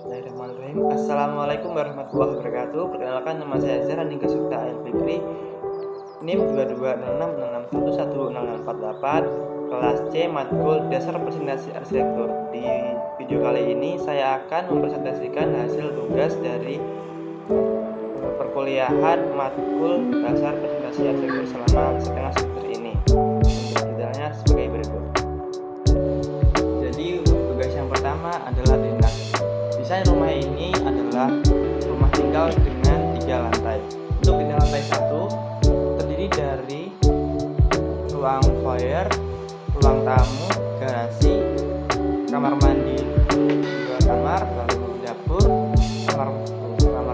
Bismillahirrahmanirrahim. Assalamualaikum warahmatullahi wabarakatuh. Perkenalkan, nama saya Zahran Hingga Sukta Al-Fikri, NIM 2266611648, kelas C, matkul Dasar Presentasi Arsitektur. Di video kali ini saya akan mempresentasikan hasil tugas dari perkuliahan matkul Dasar Presentasi Arsitektur selama setengah semester ini. Detailnya sebagai berikut. Jadi tugas yang pertama adalah desain rumah ini adalah rumah tinggal dengan 3 lantai. Untuk di lantai 1 terdiri dari ruang foyer, ruang tamu, garasi, kamar mandi 2 kamar, lalu dapur, kamar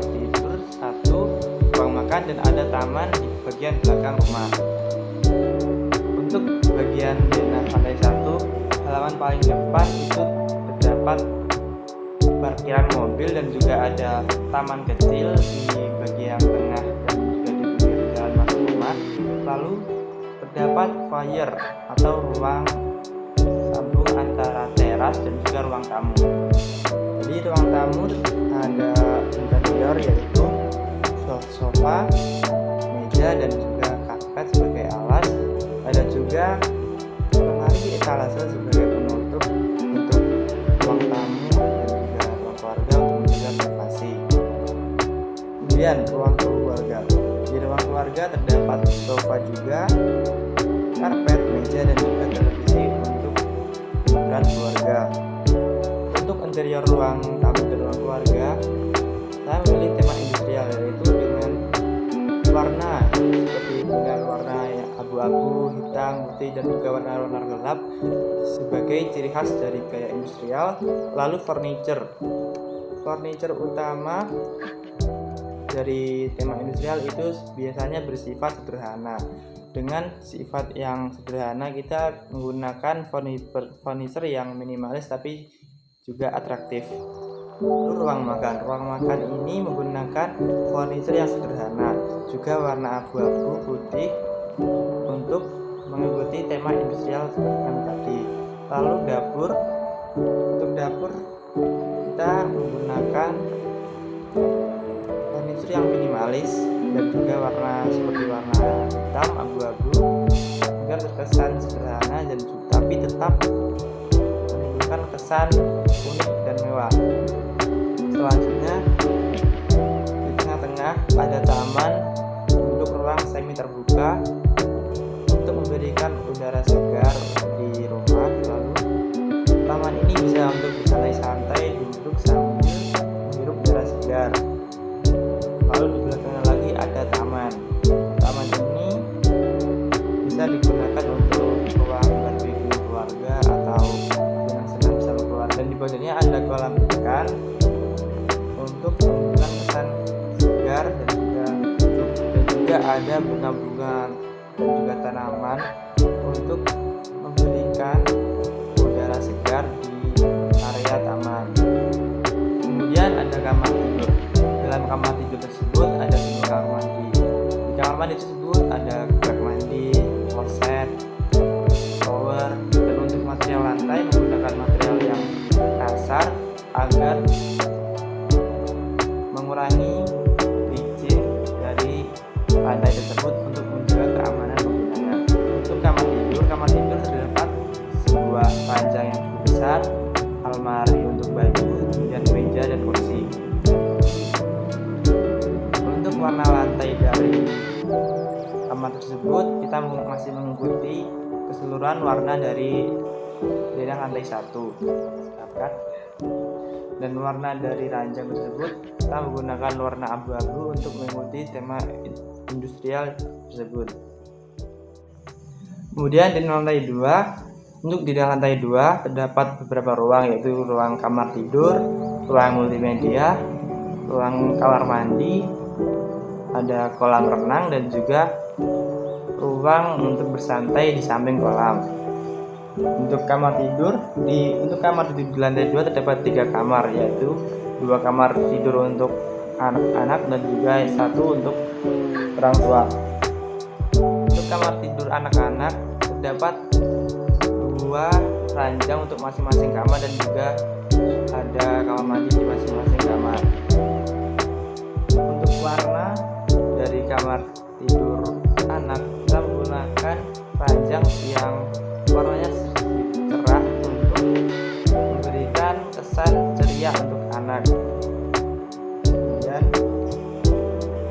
tidur 1, ruang makan, dan ada taman di bagian belakang rumah. Untuk bagian denah lantai 1, halaman paling depan itu terdapat parkiran mobil dan juga ada taman kecil di bagian tengah dan juga di pinggir jalan masuk rumah. Lalu terdapat foyer atau ruang sambung antara teras dan juga ruang tamu. Jadi ruang tamu ada interior yaitu sofa, meja, dan juga karpet sebagai alas. Ada juga lemari etalase sebagai penutup untuk ruang tamu keluarga untuk menjaga privasi. Kemudian ruang keluarga. Di ruang keluarga terdapat sofa juga, karpet, meja, dan juga televisi untuk hiburan keluarga. Untuk interior ruang tamu dan ruang keluarga, saya memilih tema industrial, yaitu dengan warna seperti dengan warna yang abu-abu, hitam, putih, dan juga warna-warna gelap sebagai ciri khas dari gaya industrial. Lalu furniture utama dari tema industrial itu biasanya bersifat sederhana. Dengan sifat yang sederhana, kita menggunakan furniture yang minimalis tapi juga atraktif. Lalu ruang makan ini menggunakan furniture yang sederhana, juga warna abu-abu putih untuk mengikuti tema industrial yang tadi. Lalu untuk dapur kita menggunakan furniture yang minimalis dan juga warna seperti warna hitam abu-abu agar terkesan sederhana dan tapi tetap menimbulkan kesan unik dan mewah. Selanjutnya di tengah-tengah ada taman untuk ruang semi terbuka untuk memberikan udara segar di rumah. Lalu taman ini bisa untuk bersantai-santai duduk sambil menghirup udara segar. Lalu di belakangnya lagi ada taman ini bisa digunakan untuk ruang barbecue keluarga atau senang-senang bersama keluarga. Dan di bawahnya ada kolam ikan untuk memberikan kesan segar dan juga ada bunga-bunga dan juga tanaman untuk memberikan udara segar di area taman. Kemudian ada kamar tidur. Dalam kamar tidur tersebut ada sebuah kamar mandi. Di kamar mandi tersebut ada bak mandi, kloset, shower, dan untuk material lantai menggunakan material yang kasar agar mengurangi licin dari lantai tersebut untuk menjaga keamanan penggunanya. Untuk kamar tidur terdapat sebuah ranjang yang cukup besar, almari untuk baju, kemudian meja dan kursi. Untuk warna lantai dari kamar tersebut kita masih mengikuti keseluruhan warna dari denah lantai 1. Dan warna dari ranjang tersebut kita menggunakan warna abu-abu untuk mengikuti tema industrial tersebut. Kemudian di lantai 2, untuk di lantai 2 terdapat beberapa ruang, yaitu ruang kamar tidur, ruang multimedia, ruang kamar mandi, ada kolam renang, dan juga ruang untuk bersantai di samping kolam. Untuk kamar tidur di lantai 2 terdapat 3 kamar, yaitu 2 kamar tidur untuk anak-anak dan juga 1 untuk orang tua. Untuk kamar tidur anak-anak terdapat 2 ranjang untuk masing-masing kamar dan juga ada kamar mandi di masing-masing kamar. Untuk warna dari kamar tidur anak, kita menggunakan ranjang yang warnanya cerah untuk memberikan kesan ceria untuk anak. Kemudian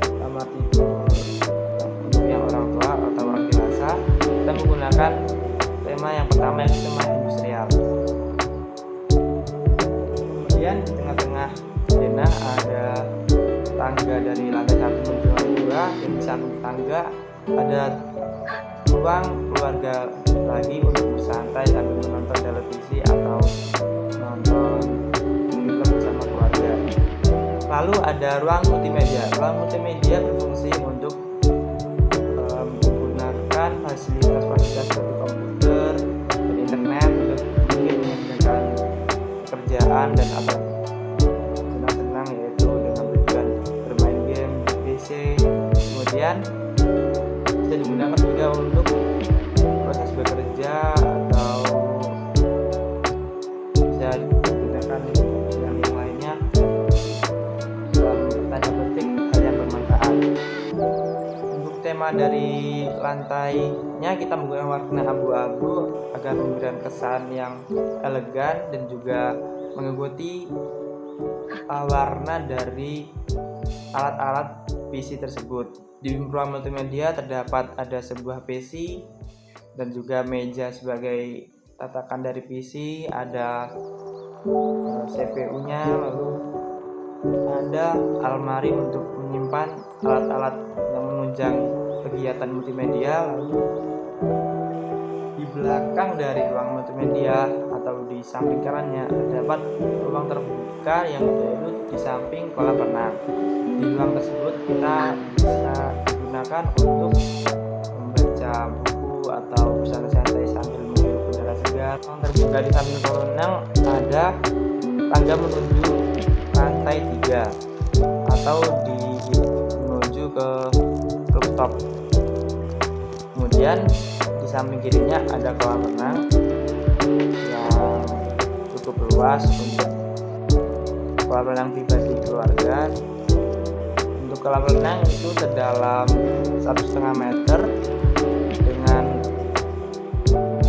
kamar tidur untuk yang orang tua atau orang dewasa, kita menggunakan tema yang pertama, yaitu tema industrial. Kemudian di tengah-tengah denah ada tangga dari lantai 1 menuju lantai 2, dan di samping tangga ada ruang keluarga lagi untuk bersantai sambil menonton televisi atau nonton film bersama keluarga. Lalu ada ruang multimedia. Ruang multimedia berfungsi untuk menggunakan fasilitas-fasilitas seperti komputer dan internet untuk mungkin mengerjakan pekerjaan dan atau senang-senang, yaitu dengan tujuan bermain game di PC. Kemudian bisa digunakan juga untuk proses bekerja atau bisa digunakan yang lainnya dalam tanda petik hal yang bermanfaat. Untuk tema dari lantainya kita menggunakan warna abu-abu agar memberikan kesan yang elegan dan juga mengikuti warna dari alat-alat PC tersebut. Di ruang multimedia terdapat ada sebuah PC dan juga meja sebagai tatakan dari PC, ada CPU-nya, lalu ada almari untuk menyimpan alat-alat yang menunjang kegiatan multimedia. Lalu di belakang dari ruang multimedia atau di samping kanannya terdapat ruang terbuka yang yaitu di samping kolam renang. Di ruang tersebut kita bisa digunakan untuk membaca buku atau bersantai-santai sambil menghirup udara segar. Ruang terbuka di samping kolam renang ada tangga menuju lantai 3 atau menuju ke rooftop. Kemudian di samping kirinya ada kolam renang yang cukup luas untuk kolam renang pribadi keluarga. Untuk kolam renang itu sedalam 1,5 meter dengan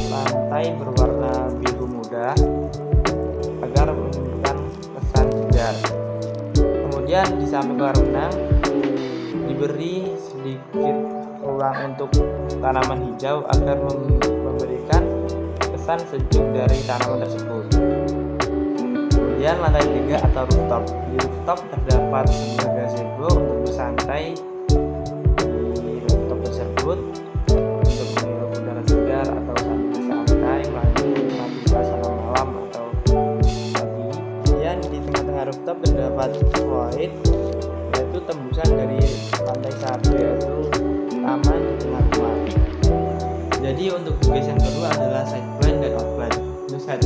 lantai berwarna biru muda agar menimbulkan kesan segar. Kemudian di samping kolam renang diberi sedikit ruang untuk tanaman hijau agar memberikan kesan sejuk dari tanaman tersebut. Kemudian lantai 3 atau rooftop. Di rooftop terdapat sebuah gazebo untuk bersantai di rooftop tersebut untuk menghirup udara segar atau sambil santai menikmati suasana malam atau pagi. Kemudian di tengah-tengah rooftop terdapat void, yaitu tembusan dari lantai 1, yaitu taman di tengah rumah. Jadi untuk tugas yang kedua adalah side plan dan outline. Untuk side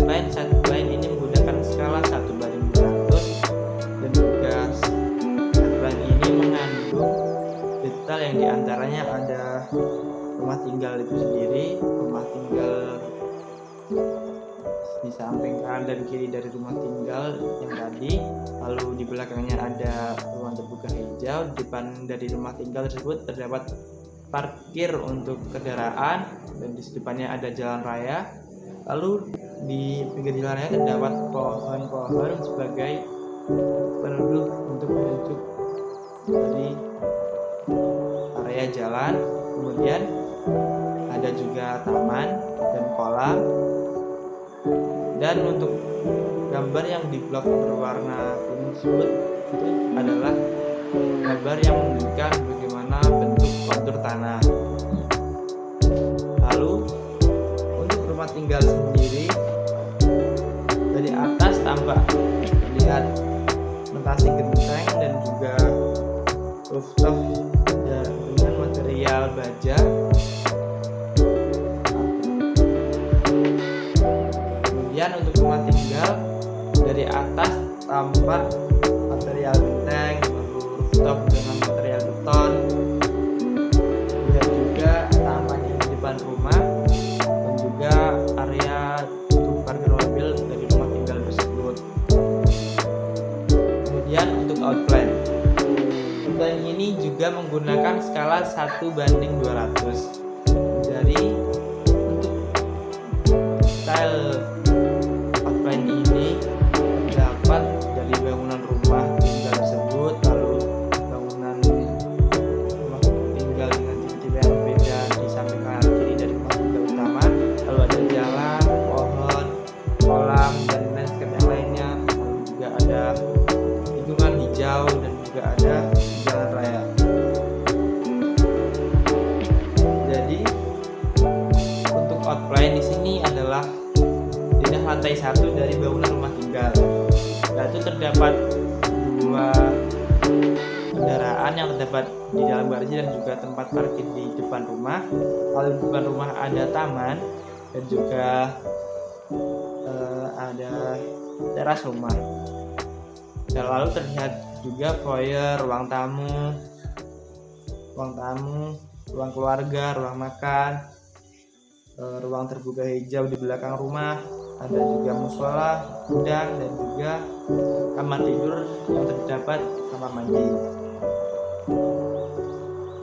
plan ini menggunakan skala 1:200 dan juga side plan ini mengandung detail yang diantaranya ada rumah tinggal itu sendiri, rumah tinggal di samping kanan dan kiri dari rumah tinggal yang tadi, lalu di belakangnya ada ruang terbuka hijau. Di depan dari rumah tinggal tersebut terdapat parkir untuk kendaraan dan di depannya ada jalan raya. Lalu di pinggir jalan raya terdapat pohon-pohon sebagai peneduh untuk menuju dari area jalan. Kemudian ada juga taman dan kolam. Dan untuk gambar yang di blok berwarna kuning tersebut itu adalah gambar yang menunjukkan bagaimana bentuk kontur tanah. Lalu untuk rumah tinggal sendiri, dari atas tampak terlihat mentasi genteng dan juga rooftop dengan material baja. Kemudian untuk rumah tinggal, dari atas tampak material genteng, rooftop dengan material beton. Lihat juga taman yang di depan rumah dan juga area untuk parkir mobil dari rumah tinggal tersebut. outplan. Outplan ini juga menggunakan skala 1:200. Jadi untuk style outplan ini terdapat dari bangunan rumah tinggal tersebut, lalu bangunan rumah tinggal dengan tipe-tipe yang berbeda di samping kanan kiri dari rumah tinggal utama, lalu ada jalan, pohon, kolam, dan landscape yang lainnya, lalu juga ada lingkungan hijau dan juga ada jalan raya. Jadi untuk outline di sini adalah dinding lantai 1 dari bangunan rumah tinggal. Yaitu terdapat 2 kendaraan yang terdapat di dalam garasi dan juga tempat parkir di depan rumah. Lalu di depan rumah ada taman dan juga ada teras rumah. Dan lalu terlihat juga foyer, ruang tamu, ruang keluarga, ruang makan, ruang terbuka hijau di belakang rumah, ada juga musola, gudang, dan juga kamar tidur yang terdapat kamar mandi.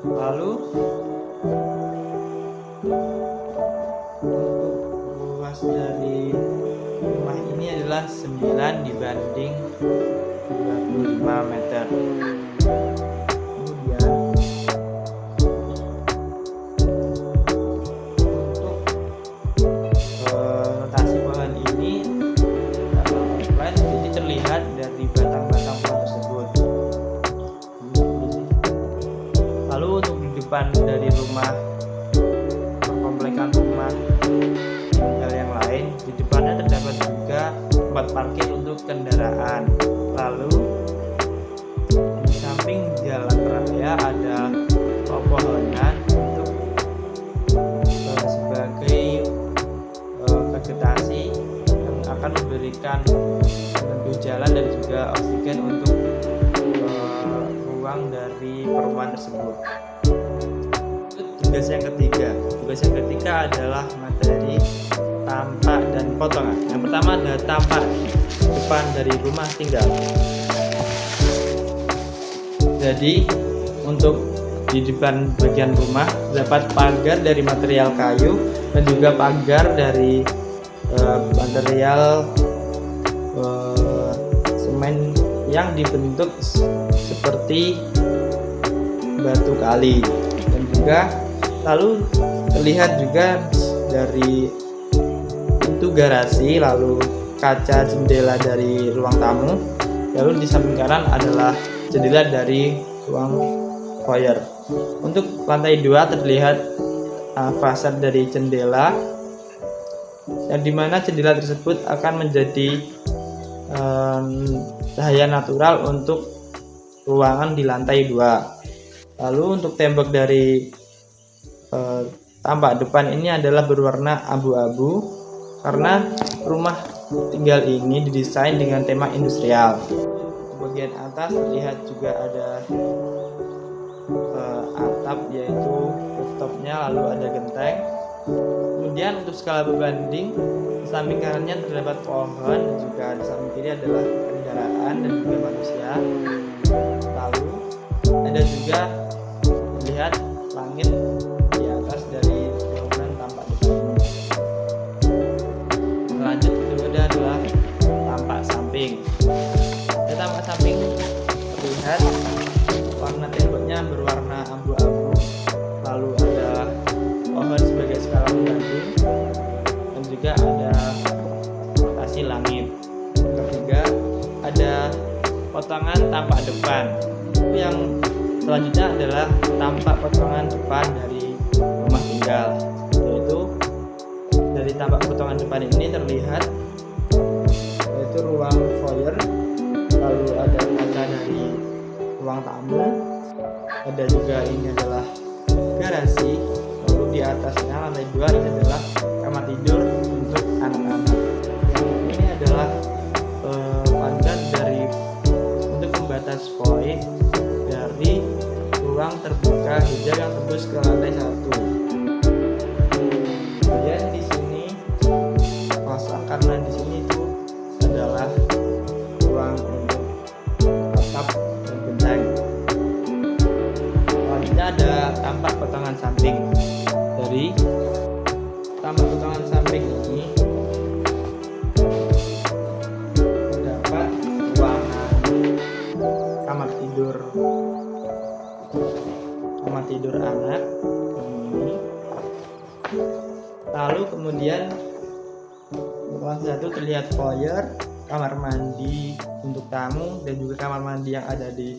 Lalu untuk luas dari rumah ini adalah 9 dibanding 25 meter. Kemudian untuk notasi pohon ini dalam outline jadi terlihat dari batang-batang pohon tersebut. Lalu untuk di depan dari rumah, perkomplekan rumah tinggal yang lain, di depannya terdapat juga tempat parkir untuk kendaraan. Lalu di samping jalan raya ada pepohonan untuk sebagai vegetasi yang akan memberikan penentu jalan dan juga oksigen untuk ruang dari perumahan tersebut. Tugas yang ketiga adalah materi tampak dan potongan. Yang pertama adalah tampak depan dari rumah tinggal. Jadi untuk di depan bagian rumah terdapat pagar dari material kayu dan juga pagar dari material semen yang dibentuk seperti batu kali. Dan juga lalu terlihat juga dari pintu garasi, lalu kaca jendela dari ruang tamu, lalu di samping kanan adalah jendela dari ruang foyer. Untuk lantai 2 terlihat fasad dari jendela, yang dimana jendela tersebut akan menjadi cahaya natural untuk ruangan di lantai 2. Lalu untuk tembok dari tampak depan ini adalah berwarna abu-abu karena rumah tinggal ini didesain dengan tema industrial. Di bagian atas terlihat juga ada atap, yaitu rooftopnya, lalu ada genteng. Kemudian untuk skala berbanding, di samping kanannya terdapat pohon dan juga di samping kiri adalah kendaraan dan juga manusia. Lalu ada juga terlihat langit di atas dari bangunan tampak depan ini. Selanjut kedua adalah tampak samping. Di tampak samping terlihat warna temboknya berwarna abu-abu, lalu ada pohon sebagai skala pembanding dan juga ada rotasi langit. Yang ketiga ada potongan tampak depan. Yang selanjutnya adalah tampak potongan depan dari rumah tinggal, yaitu dari tampak potongan depan ini terlihat yaitu ruang foyer, lalu ada kaca dari ruang tamu, ada juga ini adalah garasi, lalu di atasnya lantai 2 ini adalah kamar tidur untuk anak-anak. Ini adalah pagar dari untuk pembatas void dari ruang terbuka hijau yang tembus ke lantai 1. Kemudian di sini kosong karena di sini itu adalah ruang untuk atap tidur anak ini. Lalu kemudian lantai 1 terlihat foyer, kamar mandi untuk tamu, dan juga kamar mandi yang ada di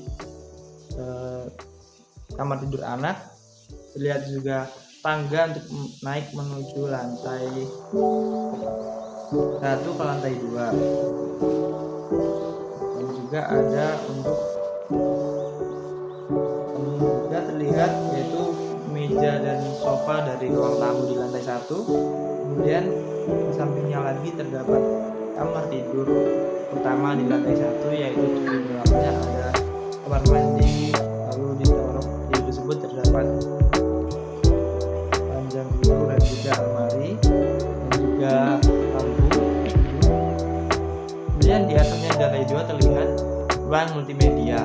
kamar tidur anak. Terlihat juga tangga untuk naik menuju lantai 1 ke lantai 2, dan juga ada untuk juga terlihat yaitu meja dan sofa dari ruang tamu di lantai 1. Kemudian di sampingnya lagi terdapat kamar tidur utama di lantai 1, yaitu di belakangnya ada kamar mandi. Lalu di kamar tidur tersebut terdapat ranjang tidur dan juga almari dan juga lampu. Kemudian di atasnya di lantai 2 terlihat ruang multimedia.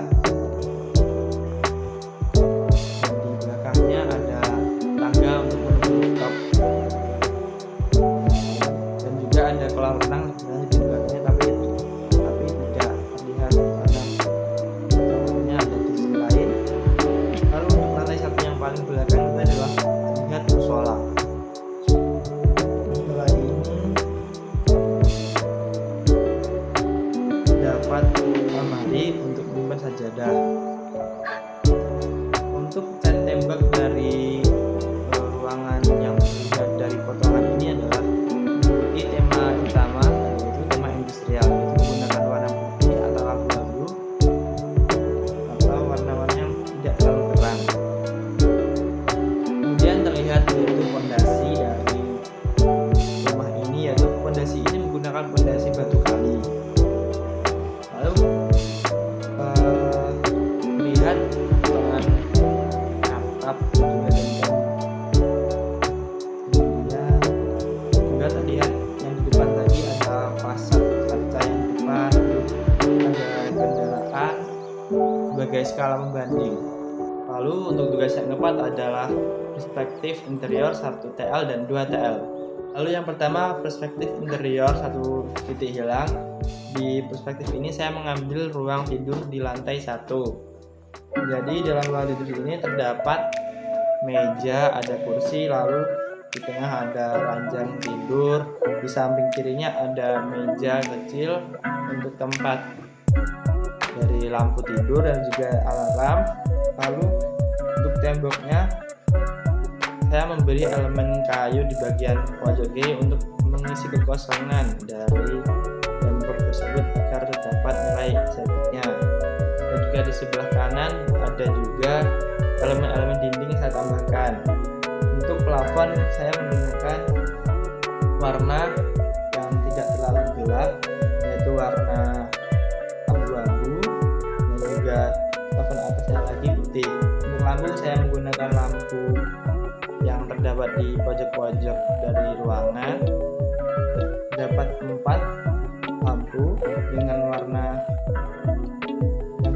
Ada tangga untuk menuju rooftop, dan juga ada kolam renang sebenarnya di belakangnya, tapi tidak terlihat karena kolamnya ada di sisi lain. Lalu untuk lantai 1 yang paling belakang itu adalah terlihat musola. Musola ini terdapat lemari untuk menyimpan sajadah. Untuk cat tembak dari ruangan yang terlihat dari potongan ini adalah mengikuti tema utama, yaitu tema industrial, yaitu menggunakan warna putih atau abu-abu atau warna-warna yang tidak terlalu terang. Kemudian terlihat yaitu fondasi dari rumah ini, yaitu fondasi ini menggunakan fondasi batu kali. Lalu terlihat potongan juga kemudian juga terlihat yang di depan tadi ada fasad kaca yang di depan, ada kendaraan sebagai skala pembanding. Lalu untuk tugas yang keempat adalah perspektif interior 1 TL dan 2 TL. Lalu yang pertama perspektif interior 1 titik hilang. Di perspektif ini saya mengambil ruang tidur di lantai 1. Jadi dalam ruang tidur ini terdapat meja, ada kursi, lalu di tengah ada ranjang tidur, di samping kirinya ada meja kecil untuk tempat dari lampu tidur dan juga alarm. Lalu untuk temboknya saya memberi elemen kayu di bagian pojok kiri untuk mengisi kekosongan dari tembok tersebut agar terdapat nilai estetiknya. Dan juga di sebelah kanan ada juga elemen-elemen dinding yang saya tambahkan. Untuk plafon saya menggunakan warna yang tidak terlalu gelap, yaitu warna abu-abu, dan juga plafon atasnya lagi putih. Untuk lampu saya menggunakan lampu yang terdapat di pojok-pojok dari ruangan. Terdapat 4 lampu dengan warna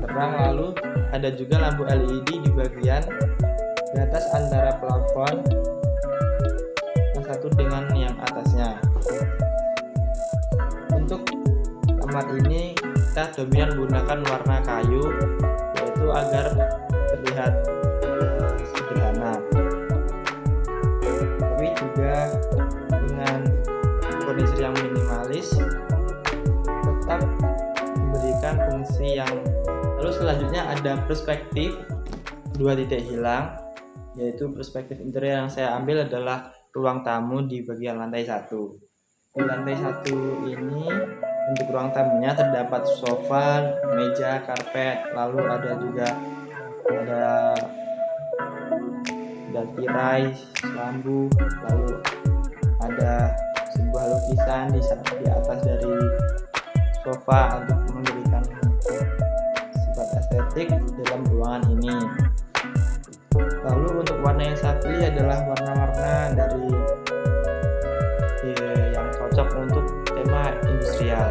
terang, lalu ada juga lampu LED di bagian di atas antara plafon yang satu dengan yang atasnya. Untuk kamar ini kita dominan menggunakan warna kayu, yaitu agar terlihat sederhana, tapi juga dengan furniture yang minimalis tetap memberikan fungsi yang. Lalu selanjutnya ada perspektif 2 titik hilang, yaitu perspektif interior yang saya ambil adalah ruang tamu di bagian lantai 1. Di lantai 1 ini untuk ruang tamunya terdapat sofa, meja, karpet, lalu ada juga tirai, lampu, lalu ada sebuah lukisan di atas dari sofa untuk memberikan estetik dalam ruangan ini. Lalu untuk warna yang saya pilih adalah warna-warna dari yang cocok untuk tema industrial,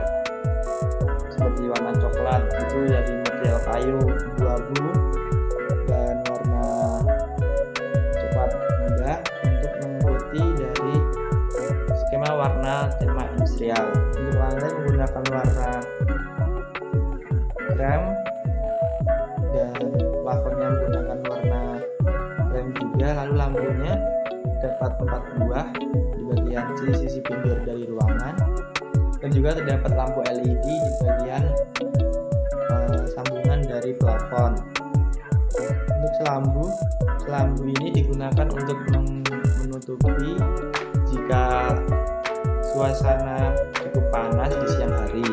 seperti warna coklat itu dari material kayu, abu-abu, dan warna coklat muda untuk mengikuti dari skema warna tema industrial. Untuk lantai menggunakan warna krem dan plafonnya menggunakan warna krem juga. Lalu lampunya terdapat 4 buah di bagian sisi pinggir dari ruangan, dan juga terdapat lampu LED di bagian sambungan dari plafon. Untuk selambu ini digunakan untuk menutupi jika suasana cukup panas di siang hari.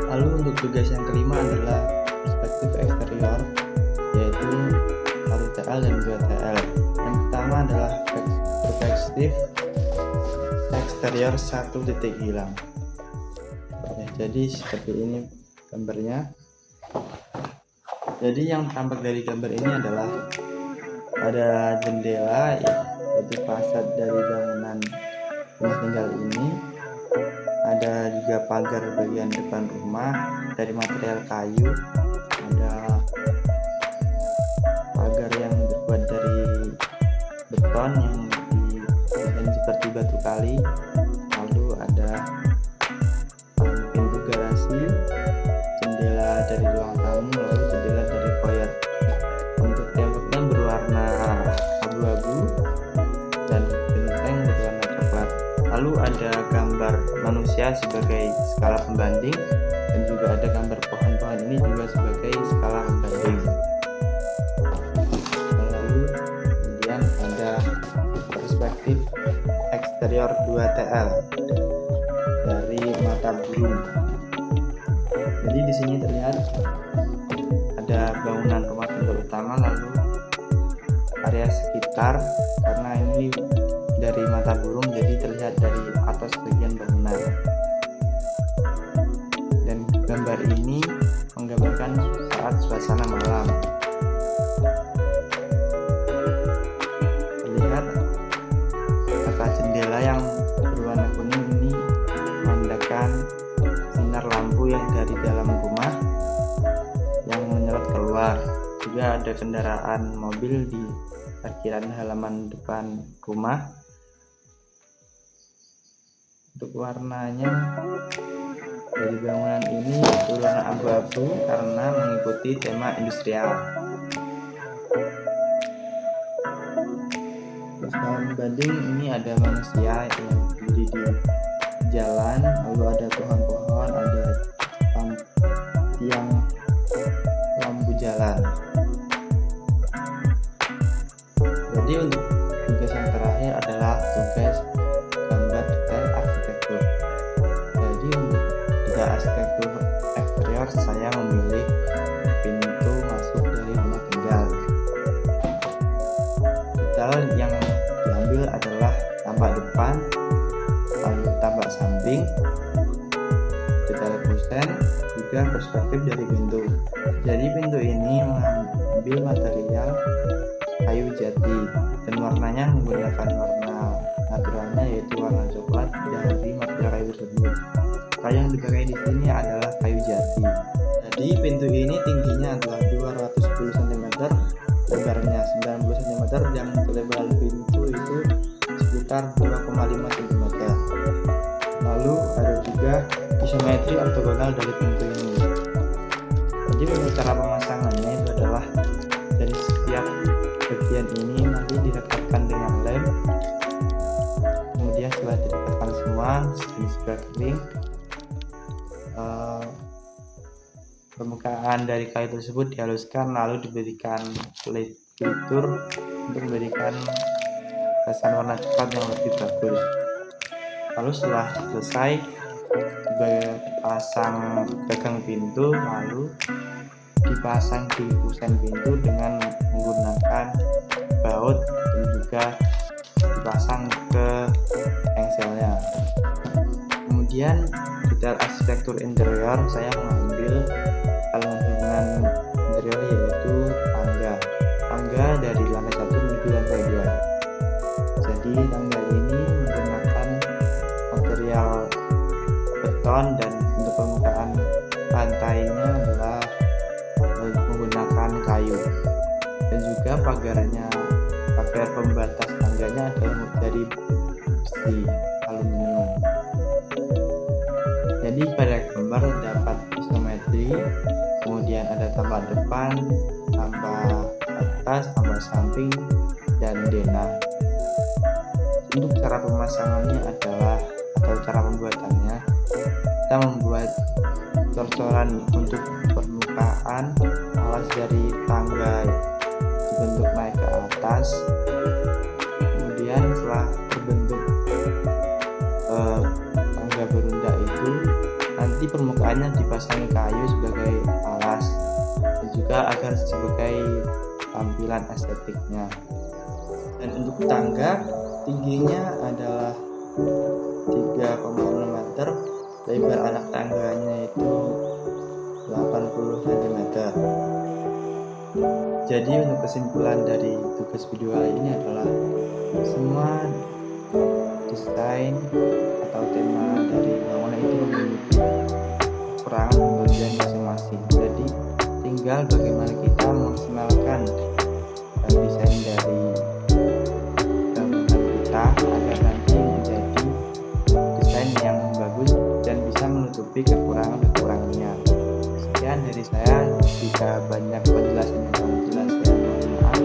Lalu untuk tugas yang kelima adalah perspektif eksterior, yaitu 1TL dan 2TL. Yang pertama adalah perspektif eksterior 1 titik hilang. Jadi seperti ini gambarnya. Jadi yang tampak dari gambar ini adalah ada jendela, yaitu fasad dari bangunan rumah tinggal ini. Ada juga pagar bagian depan rumah dari material kayu. Ada pagar yang terbuat dari beton yang didesain seperti batu kali. Lalu ada pintu garasi, jendela dari ruang tamu, lalu jendela dari foyer. Untuk temboknya berwarna abu-abu dan genteng berwarna coklat. Lalu ada gambar manusia sebagai skala pembanding, dan juga ada gambar pohon-pohon ini juga sebagai skala pembanding. Lalu kemudian ada perspektif eksterior 2TL dari mata burung. Jadi di sini terlihat ada bangunan rumah tinggal utama, lalu area sekitar, karena ini dari mata burung jadi terlihat dari atas bagian bangunan. Dan gambar ini menggambarkan saat suasana malam. Terlihat kaca jendela yang berwarna kuning ini menandakan sinar lampu yang dari dalam rumah yang menyerot keluar. Juga ada kendaraan mobil di parkiran halaman depan rumah. Untuk warnanya dari bangunan ini berwarna abu-abu karena mengikuti tema industrial. Terus banding ini ada manusia yang berdiri di jalan, lalu ada pohon-pohon, ada tiang lampu jalan. Jadi untuk tugas yang terakhir adalah tugas gambar detail arsitektur. Jadi untuk detail arsitektur eksterior saya memilih pintu masuk dari rumah tinggal. Detail yang diambil adalah tampak depan, lalu tampak samping, detail kusen, juga perspektif dari pintu. Jadi pintu ini mengambil material kayu jati dan warnanya menggunakan warna naturalnya, yaitu warna coklat dari material kayu tersebut. Kayu yang dipakai di sini adalah kayu jati. Jadi pintu ini tingginya adalah 210 cm, lebarnya 90 cm, dan lebar pintu itu sekitar 2,5 cm. Lalu ada juga isometri ortogonal dari pintu ini. Jadi untuk cara pemasangannya itu adalah dari setiap bagian ini nanti direkatkan dengan lem. Kemudian setelah direkatkan semua dan sudah kering, permukaan dari kayu tersebut dihaluskan, lalu diberikan fitur untuk memberikan kesan warna coklat yang lebih bagus. Lalu setelah selesai dipasang gagang pintu, lalu dipasang di kusen pintu dengan menggunakan baut, dan juga dipasang ke engselnya. Kemudian detail arsitektur interior saya mengambil bangunan interior, yaitu tangga dari lantai 1 menuju lantai 2. Jadi tangga ini menggunakan material beton, dan untuk permukaan lantainya adalah menggunakan kayu, dan juga pagar pembatas tangganya adalah dari besi aluminium. Jadi pada gambar terdapat isometri kemudian ada tambah depan, tambah atas, tambah samping, dan denah. Untuk cara pemasangannya adalah, atau cara pembuatannya, kita membuat cor-coran untuk permukaan alas dari tangga dibentuk naik ke atas. Kemudian setelah terbentuk tangga berundak itu, nanti permukaannya dipasangi kayu sebagai alas dan juga agar sebagai tampilan estetiknya. Dan untuk tangga tingginya adalah 3,6 meter, lebar anak tangganya itu 80 cm. Jadi untuk kesimpulan dari tugas video kali ini adalah semua desain atau tema dari bangunan itu memiliki kekurangan dan kelebihan masing-masing. Jadi tinggal bagaimana kita memaksimalkan desain dari bangunan kita agar nanti menjadi desain yang bagus dan bisa menutupi kekurangannya. Sekian dari saya, jika banyak penjelasan yang kurang jelas, saya mohon maaf.